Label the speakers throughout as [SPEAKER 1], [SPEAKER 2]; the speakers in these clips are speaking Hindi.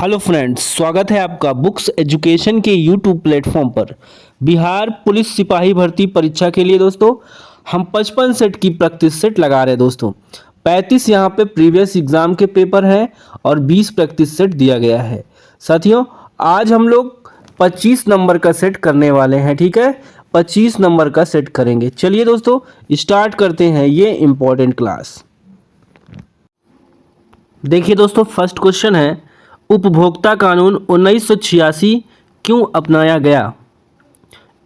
[SPEAKER 1] हेलो फ्रेंड्स, स्वागत है आपका बुक्स एजुकेशन के यूट्यूब प्लेटफॉर्म पर। बिहार पुलिस सिपाही भर्ती परीक्षा के लिए दोस्तों हम 55 सेट की प्रैक्टिस सेट लगा रहे हैं दोस्तों। 35 यहाँ पे प्रीवियस एग्जाम के पेपर हैं और 20 प्रैक्टिस सेट दिया गया है। साथियों, आज हम लोग 25 नंबर का सेट करने वाले हैं। ठीक है, 25 नंबर का सेट करेंगे। चलिए दोस्तों स्टार्ट करते हैं ये इम्पोर्टेंट क्लास। देखिए दोस्तों, फर्स्ट क्वेश्चन है, उपभोक्ता कानून 1986 क्यों अपनाया गया?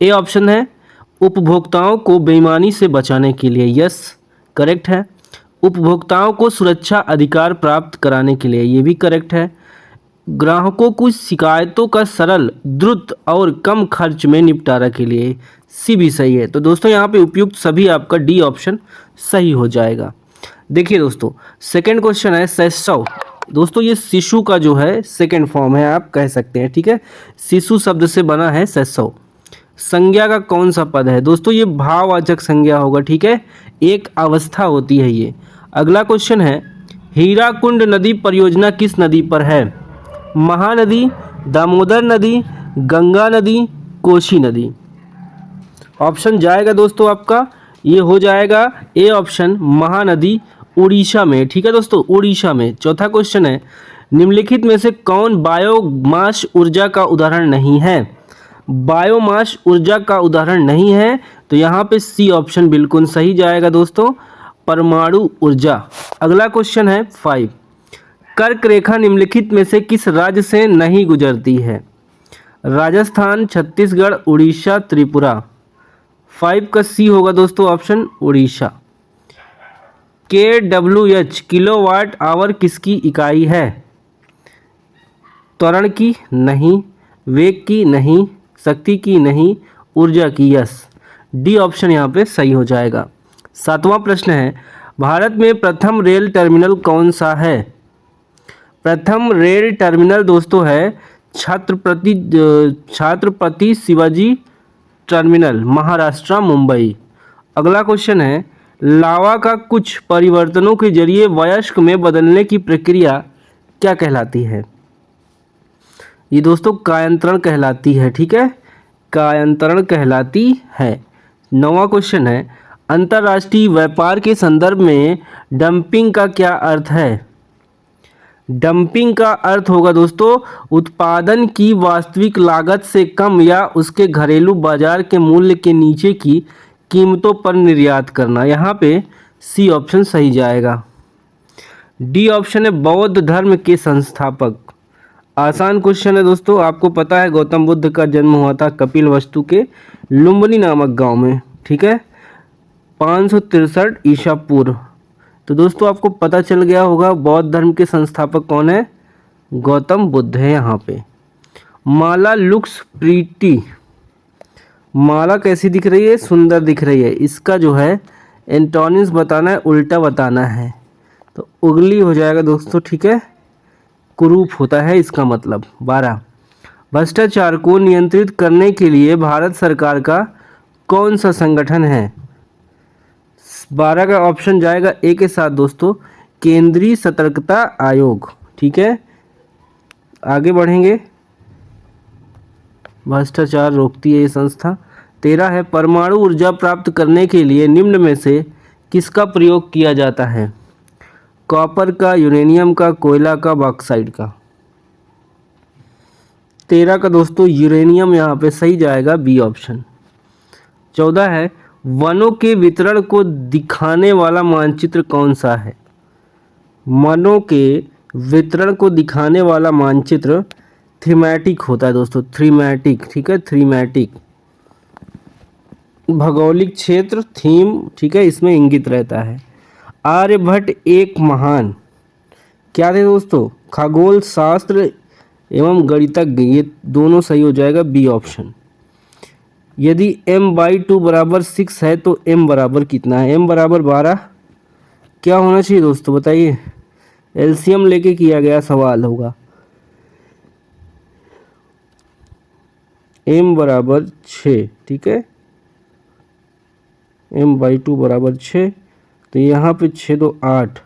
[SPEAKER 1] ए ऑप्शन है उपभोक्ताओं को बेईमानी से बचाने के लिए, यस करेक्ट है। उपभोक्ताओं को सुरक्षा अधिकार प्राप्त कराने के लिए, ये भी करेक्ट है। ग्राहकों की शिकायतों का सरल, द्रुत और कम खर्च में निपटारा के लिए, सी भी सही है। तो दोस्तों यहाँ पे उपयुक्त सभी आपका डी ऑप्शन सही हो जाएगा। देखिए दोस्तों, सेकंड क्वेश्चन है शैशव। दोस्तों ये शिशु का जो है सेकंड फॉर्म है, आप कह सकते हैं। ठीक है, शिशु शब्द से बना है शैशव। संज्ञा का कौन सा पद है? दोस्तों ये भाववाचक संज्ञा होगा। ठीक है, एक अवस्था होती है ये। अगला क्वेश्चन है, हीराकुंड नदी परियोजना किस नदी पर है? महानदी, दामोदर नदी, गंगा नदी, कोसी नदी। ऑप्शन जाएगा दोस्तों आपका, ये हो जाएगा ए ऑप्शन महानदी, उड़ीसा में। ठीक है दोस्तों, उड़ीसा में। चौथा क्वेश्चन है, निम्नलिखित में से कौन बायोमास ऊर्जा का उदाहरण नहीं है? बायोमास ऊर्जा का उदाहरण नहीं है, तो यहाँ पे सी ऑप्शन बिल्कुल सही जाएगा दोस्तों, परमाणु ऊर्जा। अगला क्वेश्चन है 5, कर्क रेखा निम्नलिखित में से किस राज्य से नहीं गुजरती है? राजस्थान, छत्तीसगढ़, उड़ीसा, त्रिपुरा। 5 का सी होगा दोस्तों option Orissa. KWH kilowatt hour किसकी इकाई है? त्वरण की नहीं, वेग की नहीं, शक्ति की नहीं, ऊर्जा की, यस डी ऑप्शन यहाँ पे सही हो जाएगा। सातवां प्रश्न है, भारत में प्रथम रेल टर्मिनल कौन सा है? प्रथम रेल टर्मिनल दोस्तों है छत्रपति शिवाजी टर्मिनल, महाराष्ट्र, मुंबई। अगला क्वेश्चन है, लावा का कुछ परिवर्तनों के जरिए वयस्क में बदलने की प्रक्रिया क्या कहलाती है? ये दोस्तों कायांतरण कहलाती है। ठीक है, कायांतरण कहलाती है। 9वां क्वेश्चन है, अंतर्राष्ट्रीय व्यापार के संदर्भ में डंपिंग का क्या अर्थ है? डंपिंग का अर्थ होगा दोस्तों उत्पादन की वास्तविक लागत से कम या उसके घरेलू बाजार के मूल्य के नीचे की कीमतों पर निर्यात करना। यहाँ पे सी ऑप्शन सही जाएगा। डी ऑप्शन है बौद्ध धर्म के संस्थापक। आसान क्वेश्चन है दोस्तों, आपको पता है गौतम बुद्ध का जन्म हुआ था कपिलवस्तु के लुम्बिनी नामक गांव में। ठीक है, 563 ईसा पूर्व। तो दोस्तों आपको पता चल गया होगा बौद्ध धर्म के संस्थापक कौन है, गौतम बुद्ध है यहाँ पे। माला लुक्स प्रीटी, माला कैसी दिख रही है? सुंदर दिख रही है। इसका जो है एंटोनिम्स बताना है, उल्टा बताना है, तो उगली हो जाएगा दोस्तों। ठीक है, कुरूप होता है इसका मतलब। 12, भ्रष्टाचार को नियंत्रित करने के लिए भारत सरकार का कौन सा संगठन है? 12 का ऑप्शन जाएगा ए के साथ दोस्तों, केंद्रीय सतर्कता आयोग। ठीक है, आगे बढ़ेंगे। भ्रष्टाचार रोकती है ये संस्था। 13 है, परमाणु ऊर्जा प्राप्त करने के लिए निम्न में से किसका प्रयोग किया जाता है? कॉपर का, यूरेनियम का, कोयला का, बॉक्साइट का। 13 का दोस्तों यूरेनियम यहाँ पे सही जाएगा, बी ऑप्शन। 14 है, वनों के वितरण को दिखाने वाला मानचित्र कौन सा है? वनों के वितरण को दिखाने वाला मानचित्र थीमेटिक होता है दोस्तों, थीमेटिक। ठीक है, थीमेटिक भौगोलिक क्षेत्र, थीम। ठीक है, इसमें इंगित रहता है। आर्यभट्ट एक महान क्या थे दोस्तों? खगोल शास्त्र एवं गणितज्ञ। ये दोनों सही हो जाएगा, बी ऑप्शन। यदि m/2 बराबर 6 है तो m बराबर कितना है? m बराबर 12 क्या होना चाहिए दोस्तों बताइए? एलसीएम लेके किया गया सवाल होगा। m बराबर 6। ठीक है, m/2 बराबर 6, तो यहाँ पे 6 2 8,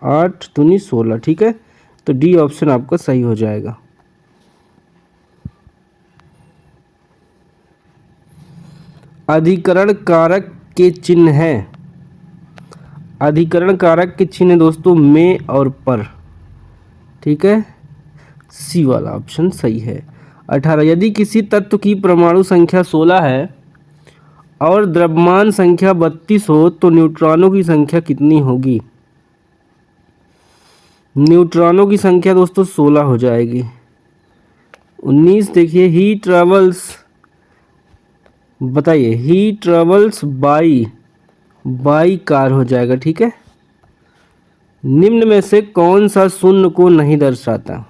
[SPEAKER 1] 8 दूनी 16। ठीक है, तो डी ऑप्शन आपका सही हो जाएगा। अधिकरण कारक के चिन्ह है, अधिकरण कारक के चिन्ह दोस्तों में और पर, ठीक है, सी वाला ऑप्शन सही है। 18, यदि किसी तत्व की परमाणु संख्या 16 है और द्रव्यमान संख्या 32 हो तो न्यूट्रॉनों की संख्या कितनी होगी? न्यूट्रॉनों की संख्या दोस्तों 16 हो जाएगी। 19 देखिए, ही ट्रेवल्स, बताइए, ही ट्रेवल्स बाई कार हो जाएगा, ठीक है। निम्न में से कौन सा शून्य को नहीं दर्शाता?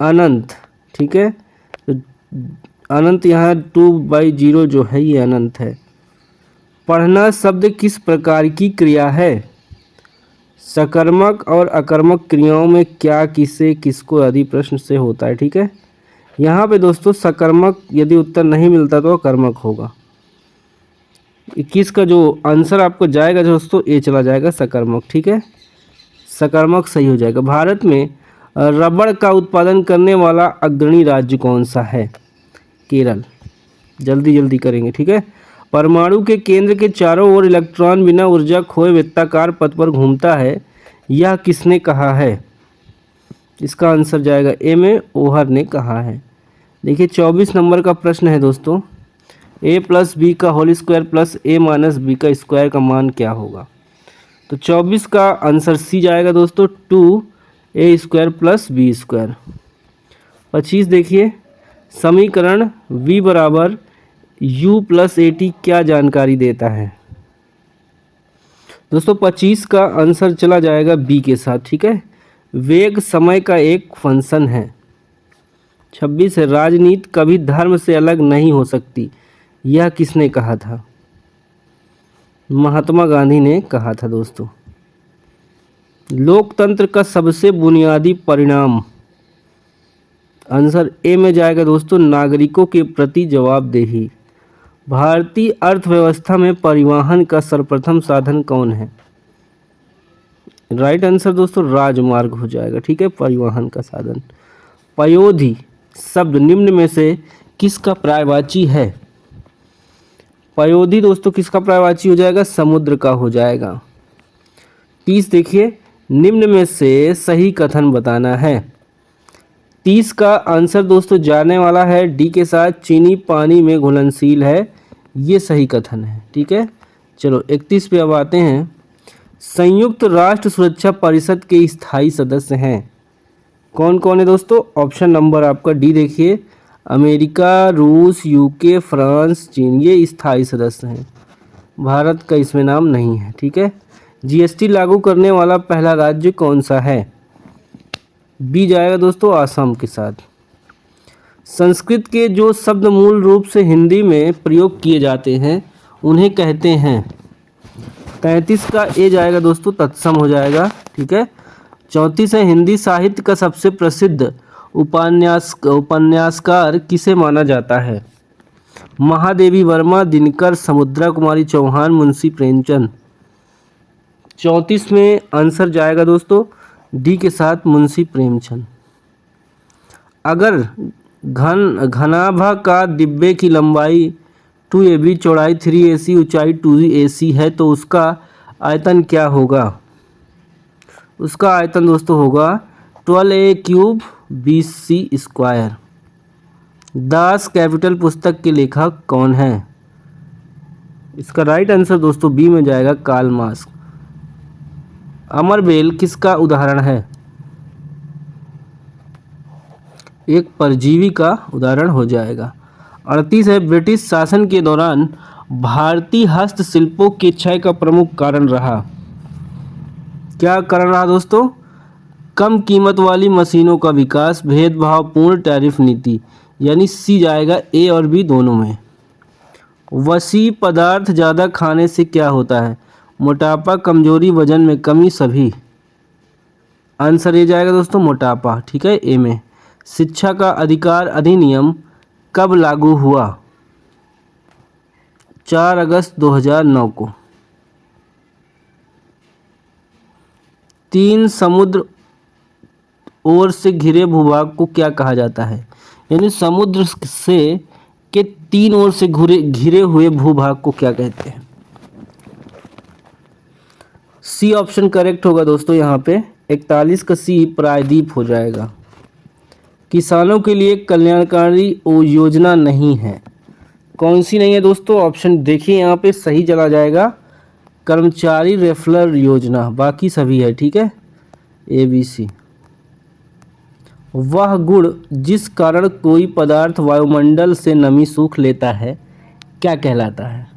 [SPEAKER 1] अनंत, ठीक है, तो अनंत यहाँ 2/0 जो है ये अनंत है। पढ़ना शब्द किस प्रकार की क्रिया है? सकर्मक और अकर्मक क्रियाओं में क्या किसे किसको आदि प्रश्न से होता है, ठीक है। यहाँ पे दोस्तों सकर्मक यदि उत्तर नहीं मिलता तो अकर्मक होगा। 21 का जो आंसर आपको जाएगा दोस्तों ए चला जाएगा, सकर्मक, ठीक है, सकर्मक सही हो जाएगा। भारत में रबड़ का उत्पादन करने वाला अग्रणी राज्य कौन सा है? केरल। जल्दी जल्दी करेंगे, ठीक है। परमाणु के केंद्र के चारों ओर इलेक्ट्रॉन बिना ऊर्जा खोए वृत्ताकार पथ पर घूमता है, यह किसने कहा है? इसका आंसर जाएगा ए में, ओहर ने कहा है। देखिए 24 नंबर का प्रश्न है दोस्तों, a + b का whole square plus a - b का स्क्वायर का मान क्या होगा? तो 24 का आंसर सी जाएगा दोस्तों, 2a² + b²। 25 देखिए, समीकरण v = u + at क्या जानकारी देता है? दोस्तों 25 का आंसर चला जाएगा बी के साथ, ठीक है, वेग समय का एक फंक्शन है। 26 है, राजनीति कभी धर्म से अलग नहीं हो सकती, यह किसने कहा था? महात्मा गांधी ने कहा था दोस्तों। लोकतंत्र का सबसे बुनियादी परिणाम, आंसर ए में जाएगा दोस्तों, नागरिकों के प्रति जवाबदेही। भारतीय अर्थव्यवस्था में परिवहन का सर्वप्रथम साधन कौन है? राइट आंसर दोस्तों राजमार्ग हो जाएगा, ठीक है, परिवहन का साधन। पयोधी शब्द निम्न में से किसका पर्यायवाची है? पयोधी दोस्तों किसका पर्यायवाची हो जाएगा? समुद्र का हो जाएगा। 30 देखिए, निम्न में से सही कथन बताना है। 30 का आंसर दोस्तों जाने वाला है डी के साथ, चीनी पानी में घुलनशील है, ये सही कथन है, ठीक है। चलो 31 पे अब आते हैं। संयुक्त राष्ट्र सुरक्षा परिषद के स्थायी सदस्य हैं कौन कौन है दोस्तों? ऑप्शन नंबर आपका डी देखिए, अमेरिका, रूस, यूके, फ्रांस, चीन, ये स्थायी सदस्य हैं। भारत का इसमें नाम नहीं है, ठीक है। जीएसटी लागू करने वाला पहला राज्य कौन सा है? बी जाएगा दोस्तों, आसाम के साथ। संस्कृत के जो शब्द मूल रूप से हिंदी में प्रयोग किए जाते हैं उन्हें कहते हैं। 33 का ए जाएगा दोस्तों, तत्सम हो जाएगा, ठीक है। 34 है, हिंदी साहित्य का सबसे प्रसिद्ध उपन्यासकार किसे माना जाता है? महादेवी वर्मा, दिनकर, समुद्रा कुमारी चौहान, मुंशी प्रेमचंद। 34 में आंसर जाएगा दोस्तों डी के साथ, मुंशी प्रेमचंद। अगर घनाभा का डिब्बे की लंबाई 2ab, चौड़ाई 3ac, ऊंचाई 2ac है तो उसका आयतन क्या होगा? उसका आयतन दोस्तों होगा 12a³ 20c²। दास कैपिटल पुस्तक के लेखक कौन है? इसका राइट आंसर दोस्तों बी में जाएगा, कार्ल मार्क्स। अमरबेल किसका उदाहरण है? एक परजीवी का उदाहरण हो जाएगा। 38 है, ब्रिटिश शासन के दौरान भारतीय हस्तशिल्पों के क्षय का प्रमुख कारण रहा। क्या कारण रहा दोस्तों? कम कीमत वाली मशीनों का विकास, भेदभावपूर्ण टैरिफ नीति, यानी सी जाएगा, ए और बी दोनों में। वसी पदार्थ ज़्यादा खाने से क्या होता है? मोटापा, कमजोरी, वजन में कमी, सभी। आंसर ए जाएगा दोस्तों, मोटापा, ठीक है, ए में। शिक्षा का अधिकार अधिनियम कब लागू हुआ? 4 अगस्त 2009 को। 3 समुद्र ओर से घिरे भूभाग को क्या कहा जाता है? यानी समुद्र से के तीन ओर से घिरे हुए भूभाग को क्या कहते हैं? सी ऑप्शन करेक्ट होगा दोस्तों। यहाँ पे 41 का सी प्रायद्वीप हो जाएगा। किसानों के लिए कल्याणकारी योजना नहीं है, कौन सी नहीं है दोस्तों? ऑप्शन देखिए यहाँ पे सही चला जाएगा, कर्मचारी रेफरल योजना, बाकी सभी है। ठीक है, ए बी सी। वह गुण जिस कारण कोई पदार्थ वायुमंडल से नमी सूख लेता है क्या कहलाता है?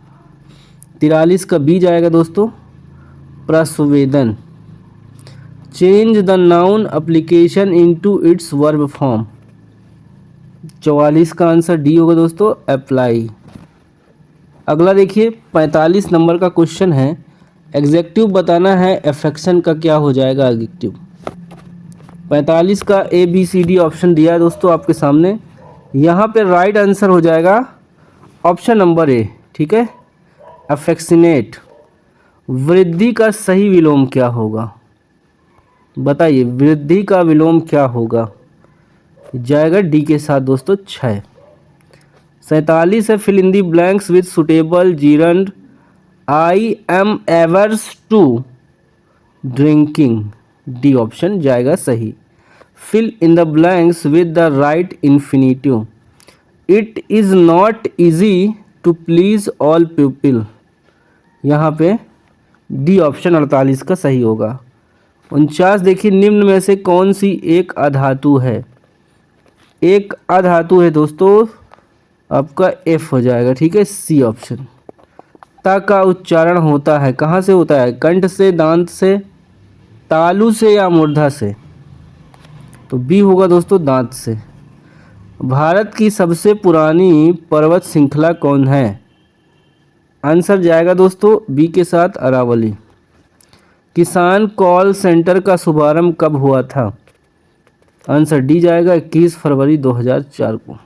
[SPEAKER 1] 43 का बी जाएगा दोस्तों, प्रस्वेदन। Change the noun application into its verb form. 44 का आंसर डी होगा दोस्तों, अप्लाई। अगला देखिए 45 नंबर का क्वेश्चन है, एग्जेक्टिव बताना है, एफेक्शन का क्या हो जाएगा एडजेक्टिव? 45 का A B C D option दिया है दोस्तों आपके सामने। यहाँ पे राइट आंसर हो जाएगा ऑप्शन नंबर ए। ठीक है, अफेक्शनेट। वृद्धि का सही विलोम क्या होगा? बताइए, वृद्धि का विलोम क्या होगा? जाएगा डी के साथ दोस्तों, 6। 47 है, fill in the blanks with suitable gerund. I am averse to drinking, D option जाएगा सही। Fill in the blanks with the right infinitive. It is not easy to please all people, यहाँ पे डी ऑप्शन 48 का सही होगा। 49 देखिए, निम्न में से कौन सी एक अधातु है? एक अधातु है दोस्तों, आपका एफ हो जाएगा। ठीक है, सी ऑप्शन। ता का उच्चारण होता है, कहाँ से होता है? कंठ से, दांत से, तालु से या मूर्धा से? तो बी होगा दोस्तों, दांत से। भारत की सबसे पुरानी पर्वत श्रृंखला कौन है? आंसर जाएगा दोस्तों बी के साथ, अरावली। किसान कॉल सेंटर का शुभारंभ कब हुआ था? आंसर डी जाएगा 21 फरवरी 2004 को।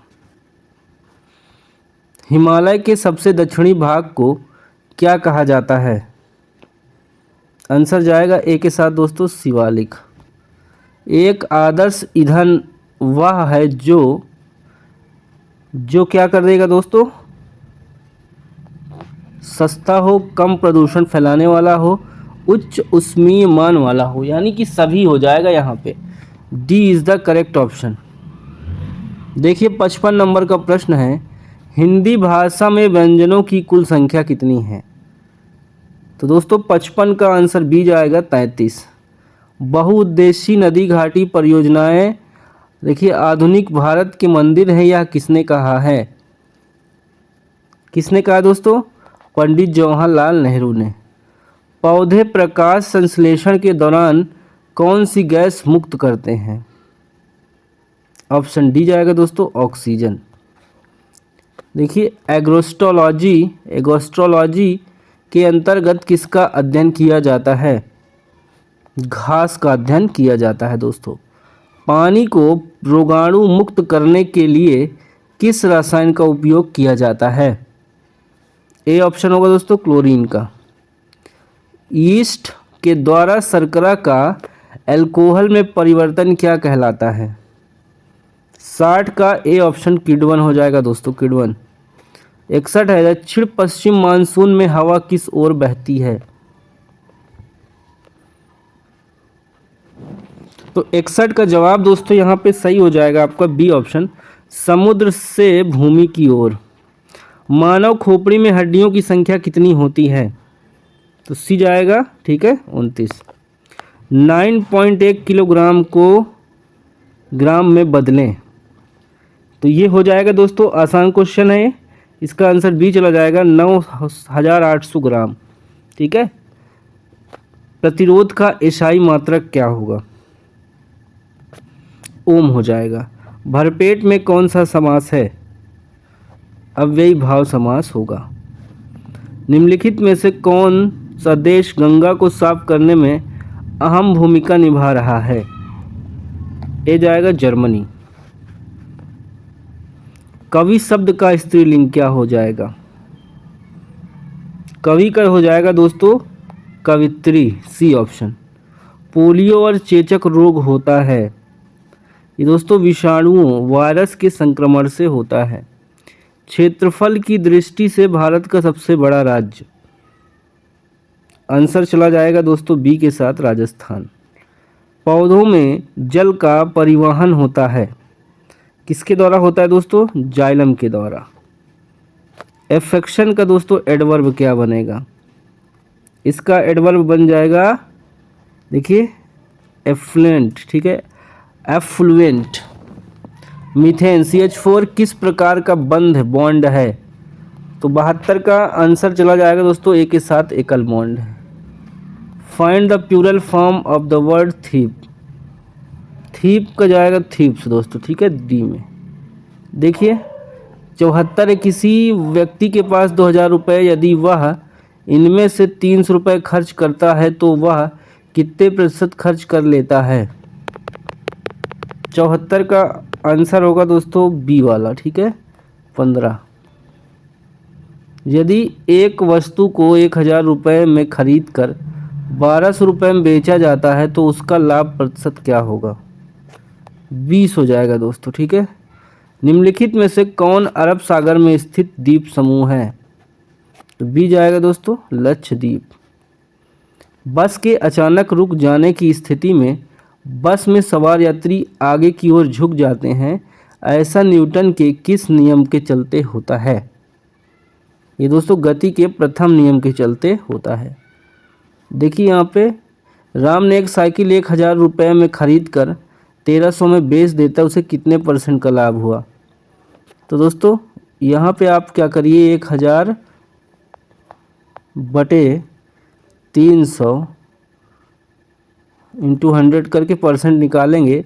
[SPEAKER 1] हिमालय के सबसे दक्षिणी भाग को क्या कहा जाता है? आंसर जाएगा ए के साथ दोस्तों, शिवालिक। एक आदर्श ईंधन वह है जो क्या कर देगा दोस्तों? सस्ता हो, कम प्रदूषण फैलाने वाला हो, उच्च उष्मीय मान वाला हो, यानी कि सभी हो जाएगा यहाँ पे। D is the correct option. देखिए 55 नंबर का प्रश्न है, हिंदी भाषा में व्यंजनों की कुल संख्या कितनी है? तो दोस्तों 55 का आंसर बी जाएगा, 33। बहुउद्देशीय नदी घाटी परियोजनाएं देखिए आधुनिक भारत के मंदिर है, यह किसने कहा है? किसने कहा दोस्तों? पंडित जवाहरलाल नेहरू ने। पौधे प्रकाश संश्लेषण के दौरान कौन सी गैस मुक्त करते हैं? ऑप्शन डी जाएगा दोस्तों, ऑक्सीजन। देखिए एग्रोस्ट्रोलॉजी के अंतर्गत किसका अध्ययन किया जाता है? घास का अध्ययन किया जाता है दोस्तों। पानी को रोगाणु मुक्त करने के लिए किस रसायन का उपयोग किया जाता है? ए ऑप्शन होगा दोस्तों, क्लोरीन का। यीस्ट के द्वारा शर्करा का अल्कोहल में परिवर्तन क्या कहलाता है? 60 का ए ऑप्शन, किडवन हो जाएगा दोस्तों, किडवन। 61 है, दक्षिण पश्चिम मानसून में हवा किस ओर बहती है? तो 61 का जवाब दोस्तों यहाँ पे सही हो जाएगा आपका बी ऑप्शन, समुद्र से भूमि की ओर। मानव खोपड़ी में हड्डियों की संख्या कितनी होती है? तो सी जाएगा, ठीक है, 29। 9.1 किलोग्राम को ग्राम में बदलें, तो ये हो जाएगा दोस्तों, आसान क्वेश्चन है, इसका आंसर बी चला जाएगा, 9800 ग्राम। ठीक है। प्रतिरोध का एसआई मात्रक क्या होगा? ओम हो जाएगा। भरपेट में कौन सा समास है? अव्ययी भाव समास होगा। निम्नलिखित में से कौन सा देश गंगा को साफ करने में अहम भूमिका निभा रहा है? ए जाएगा जर्मनी। कवि शब्द का स्त्रीलिंग क्या हो जाएगा? कवि का हो जाएगा दोस्तों कवित्री, सी ऑप्शन। पोलियो और चेचक रोग होता है, ये दोस्तों विषाणुओं वायरस के संक्रमण से होता है। क्षेत्रफल की दृष्टि से भारत का सबसे बड़ा राज्य, आंसर चला जाएगा दोस्तों बी के साथ, राजस्थान। पौधों में जल का परिवहन होता है, किसके द्वारा होता है दोस्तों? जाइलम के द्वारा। एफेक्शन का दोस्तों एडवर्ब क्या बनेगा? इसका एडवर्ब बन जाएगा, देखिए, एफ्लुएंट, ठीक है, एफ्लुएंट। मीथेन CH4 किस प्रकार का बॉन्ड है? तो 72 का आंसर चला जाएगा दोस्तों ए के साथ, एकल बॉन्ड है। Find the plural form of the word thief. Thief का जाएगा थीप्स दोस्तों, ठीक है, डी में। देखिए 74 किसी व्यक्ति के पास 2000 रुपये, यदि वह इनमें से 300 रुपये खर्च करता है तो वह कितने प्रतिशत खर्च कर लेता है? 74 का आंसर होगा दोस्तों बी वाला, ठीक है, 15। यदि एक वस्तु को 1000 रुपये में खरीद कर 1200 रुपये में बेचा जाता है तो उसका लाभ प्रतिशत क्या होगा? 20 हो जाएगा दोस्तों, ठीक है। निम्नलिखित में से कौन अरब सागर में स्थित द्वीप समूह है? तो बी जाएगा दोस्तों लक्षद्वीप। बस के अचानक रुक जाने की स्थिति में बस में सवार यात्री आगे की ओर झुक जाते हैं, ऐसा न्यूटन के किस नियम के चलते होता है? ये दोस्तों गति के प्रथम नियम के चलते होता है। देखिए यहाँ पे राम ने एक साइकिल 1000 रुपये में खरीद कर 1300 में बेच देता, उसे कितने % का लाभ हुआ? तो दोस्तों यहाँ पे आप क्या करिए, 1000 बटे 300 इंटू 100 करके % निकालेंगे,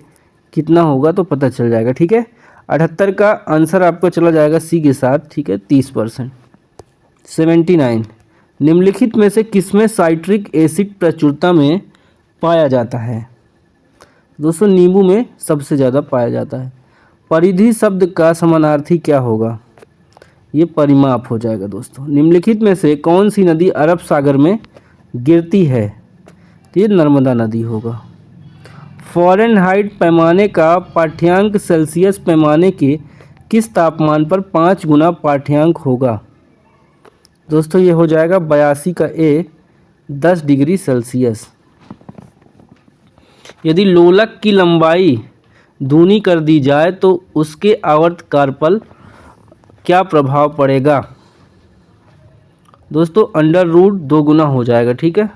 [SPEAKER 1] कितना होगा तो पता चल जाएगा, ठीक है। 78 का आंसर आपका चला जाएगा सी के साथ, ठीक है, 30%। 79 निम्नलिखित में से किसमें साइट्रिक एसिड प्रचुरता में पाया जाता है? दोस्तों नींबू में सबसे ज़्यादा पाया जाता है। परिधि शब्द का समानार्थी क्या होगा? ये परिमाप हो जाएगा दोस्तों। निम्नलिखित में से कौन सी नदी अरब सागर में गिरती है? तो ये नर्मदा नदी होगा। फ़ारेनहाइट पैमाने का पाठ्यांक सेल्सियस पैमाने के किस तापमान पर 5 गुना पाठ्यांक होगा? दोस्तों ये हो जाएगा 82 का ए, 10 डिग्री सेल्सियस। यदि लोलक की लंबाई दूनी कर दी जाए तो उसके आवर्तकार पर क्या प्रभाव पड़ेगा? दोस्तों √2 गुना हो जाएगा, ठीक है।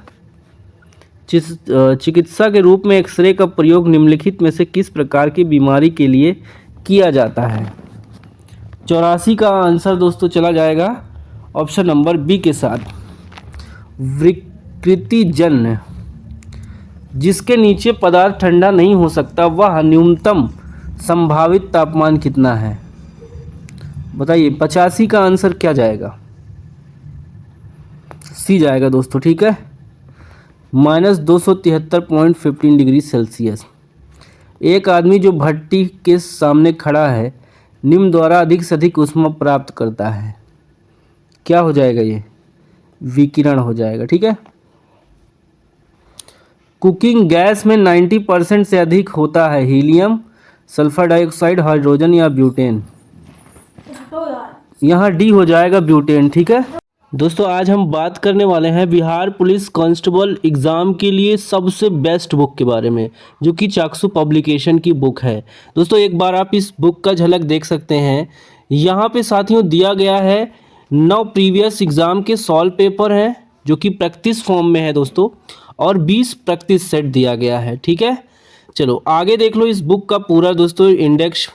[SPEAKER 1] चिकित्सा के रूप में एक्सरे का प्रयोग निम्नलिखित में से किस प्रकार की बीमारी के लिए किया जाता है? 84 का आंसर दोस्तों चला जाएगा ऑप्शन नंबर बी के साथ, विकृतिजन्य। जिसके नीचे पदार्थ ठंडा नहीं हो सकता वह न्यूनतम संभावित तापमान कितना है? बताइए 85 का आंसर क्या जाएगा? सी जाएगा दोस्तों, ठीक है, -273.15 डिग्री सेल्सियस। एक आदमी जो भट्टी के सामने खड़ा है निम्न द्वारा अधिक से अधिक ऊष्मा प्राप्त करता है, क्या हो जाएगा? ये विकिरण हो जाएगा, ठीक है। कुकिंग गैस में 90% से अधिक होता है हीलियम, सल्फर डाइऑक्साइड, हाइड्रोजन या ब्यूटेन? यहाँ डी हो जाएगा ब्यूटेन, ठीक है। दोस्तों आज हम बात करने वाले हैं बिहार पुलिस कांस्टेबल एग्ज़ाम के लिए सबसे बेस्ट बुक के बारे में, जो कि चाक्षु पब्लिकेशन की बुक है। दोस्तों एक बार आप इस बुक का झलक देख सकते हैं। यहाँ पे साथियों दिया गया है 9 प्रीवियस एग्ज़ाम के सॉल्व पेपर हैं जो कि प्रैक्टिस फॉर्म में है दोस्तों, और 20 प्रैक्टिस सेट दिया गया है, ठीक है। चलो आगे देख लो इस बुक का पूरा दोस्तों इंडेक्स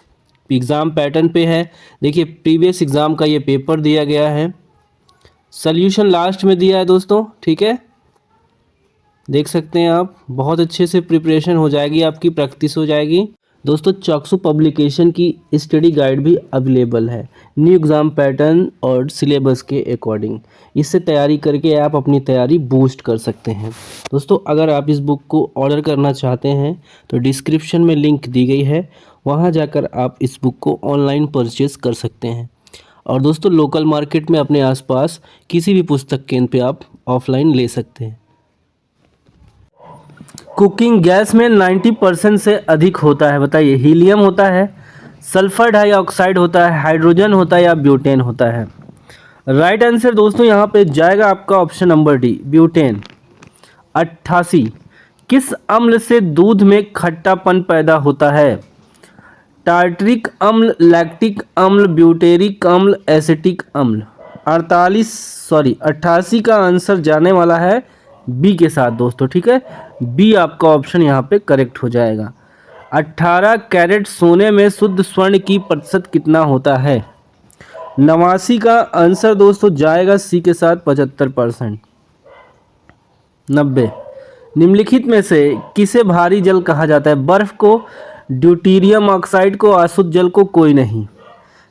[SPEAKER 1] एग्ज़ाम पैटर्न पे है। देखिए प्रीवियस एग्ज़ाम का ये पेपर दिया गया है, सॉल्यूशन लास्ट में दिया है दोस्तों, ठीक है। देख सकते हैं आप, बहुत अच्छे से प्रिपरेशन हो जाएगी, आपकी प्रैक्टिस हो जाएगी। दोस्तों चाक्षु पब्लिकेशन की स्टडी गाइड भी अवेलेबल है न्यू एग्ज़ाम पैटर्न और सिलेबस के अकॉर्डिंग। इससे तैयारी करके आप अपनी तैयारी बूस्ट कर सकते हैं। दोस्तों अगर आप इस बुक को ऑर्डर करना चाहते हैं तो डिस्क्रिप्शन में लिंक दी गई है, वहां जाकर आप इस बुक को ऑनलाइन परचेज़ कर सकते हैं। और दोस्तों लोकल मार्केट में अपने आसपास किसी भी पुस्तक केंद्र पे आप ऑफलाइन ले सकते हैं। कुकिंग गैस में 90% से अधिक होता है? बताइए, हीलियम होता है, सल्फर डाइऑक्साइड होता है, हाइड्रोजन होता है या ब्यूटेन होता है? राइट आंसर दोस्तों यहाँ पे जाएगा आपका ऑप्शन नंबर डी, ब्यूटेन। 88, किस अम्ल से दूध में खट्टापन पैदा होता है? टार्टरिक अम्ल, लैक्टिक अम्ल, ब्यूटेरिक अम्ल, एसिटिक अम्ल? 88 का आंसर जाने वाला है बी के साथ दोस्तों, ठीक है। बी आपका ऑप्शन यहाँ पे करेक्ट हो जाएगा। 18 कैरेट सोने में शुद्ध स्वर्ण की प्रतिशत कितना होता है? 89 का आंसर दोस्तों जाएगा सी के साथ 75%। 90, निम्नलिखित में से किसे भारी जल कहा जाता है? बर्फ को, ड्यूटीरियम ऑक्साइड को, अशुद्ध जल को, कोई नहीं।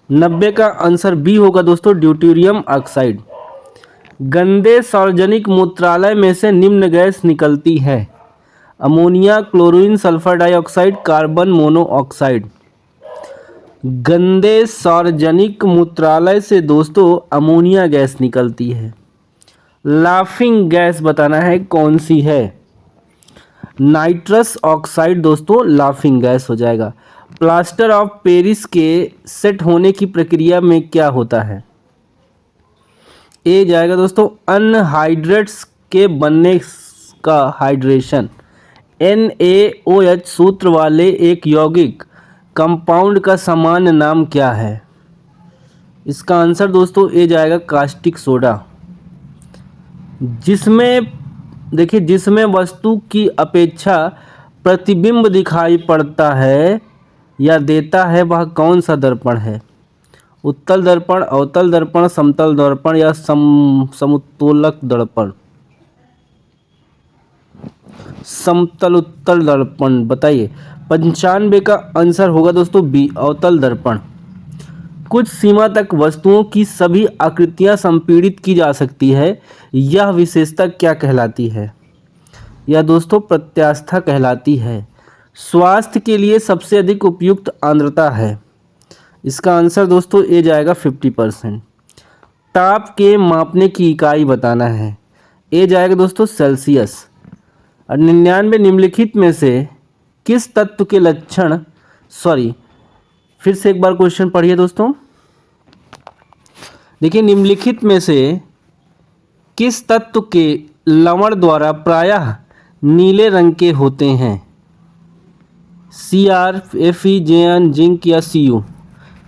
[SPEAKER 1] 90 का आंसर बी होगा दोस्तों, ड्यूटीरियम ऑक्साइड। गंदे सार्वजनिक मूत्रालय में से निम्न गैस निकलती है? Ammonia, chlorine, sulphur dioxide, carbon monoxide? गंदे सार्वजनिक मूत्रालय से दोस्तों अमोनिया गैस निकलती है। लाफिंग गैस बताना है कौन सी है? नाइट्रस ऑक्साइड दोस्तों लाफिंग गैस हो जाएगा। प्लास्टर ऑफ पेरिस के सेट होने की प्रक्रिया में क्या होता है? ए जाएगा दोस्तों अनहाइड्रेट्स के बनने का हाइड्रेशन। NaOH सूत्र वाले एक यौगिक कंपाउंड का सामान्य नाम क्या है? इसका आंसर दोस्तों ए जाएगा कास्टिक सोडा। जिसमें देखिए, जिसमें वस्तु की अपेक्षा प्रतिबिंब दिखाई पड़ता है या देता है वह कौन सा दर्पण है? उत्तल दर्पण, अवतल दर्पण, समतल दर्पण या समतुलक दर्पण? समतल उत्तल दर्पण बताइए। 95 का आंसर होगा दोस्तों बी, अवतल दर्पण। कुछ सीमा तक वस्तुओं की सभी आकृतियां संपीड़ित की जा सकती है, यह विशेषता क्या कहलाती है? यह दोस्तों प्रत्यास्था कहलाती है। स्वास्थ्य के लिए सबसे अधिक उपयुक्त आर्द्रता है? इसका आंसर दोस्तों ए जाएगा 50%। ताप के मापने की इकाई बताना है? ए जाएगा दोस्तों सेल्सियस। और 99 निम्नलिखित में से किस तत्व के लक्षण, फिर से एक बार क्वेश्चन पढ़िए दोस्तों। देखिए, निम्नलिखित में से किस तत्व के लवण द्वारा प्रायः नीले रंग के होते हैं? Cr, Fe, Zn, जिंक या Cu?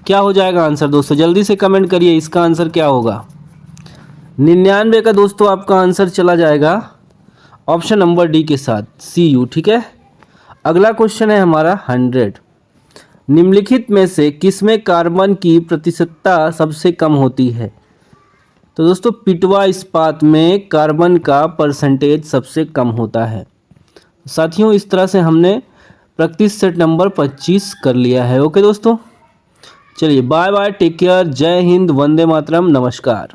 [SPEAKER 1] क्या हो जाएगा आंसर दोस्तों? जल्दी से कमेंट करिए, इसका आंसर क्या होगा? 99 का दोस्तों आपका आंसर चला जाएगा ऑप्शन नंबर डी के साथ, Cu, ठीक है। अगला क्वेश्चन है हमारा 100। निम्नलिखित में से किसमें कार्बन की प्रतिशतता सबसे कम होती है? तो दोस्तों पिटवा इस्पात में कार्बन का परसेंटेज सबसे कम होता है। साथियों, इस तरह से हमने प्रैक्टिस सेट नंबर 25 कर लिया है। ओके दोस्तों, चलिए बाय बाय, टेक केयर, जय हिंद, वंदे मातरम, नमस्कार।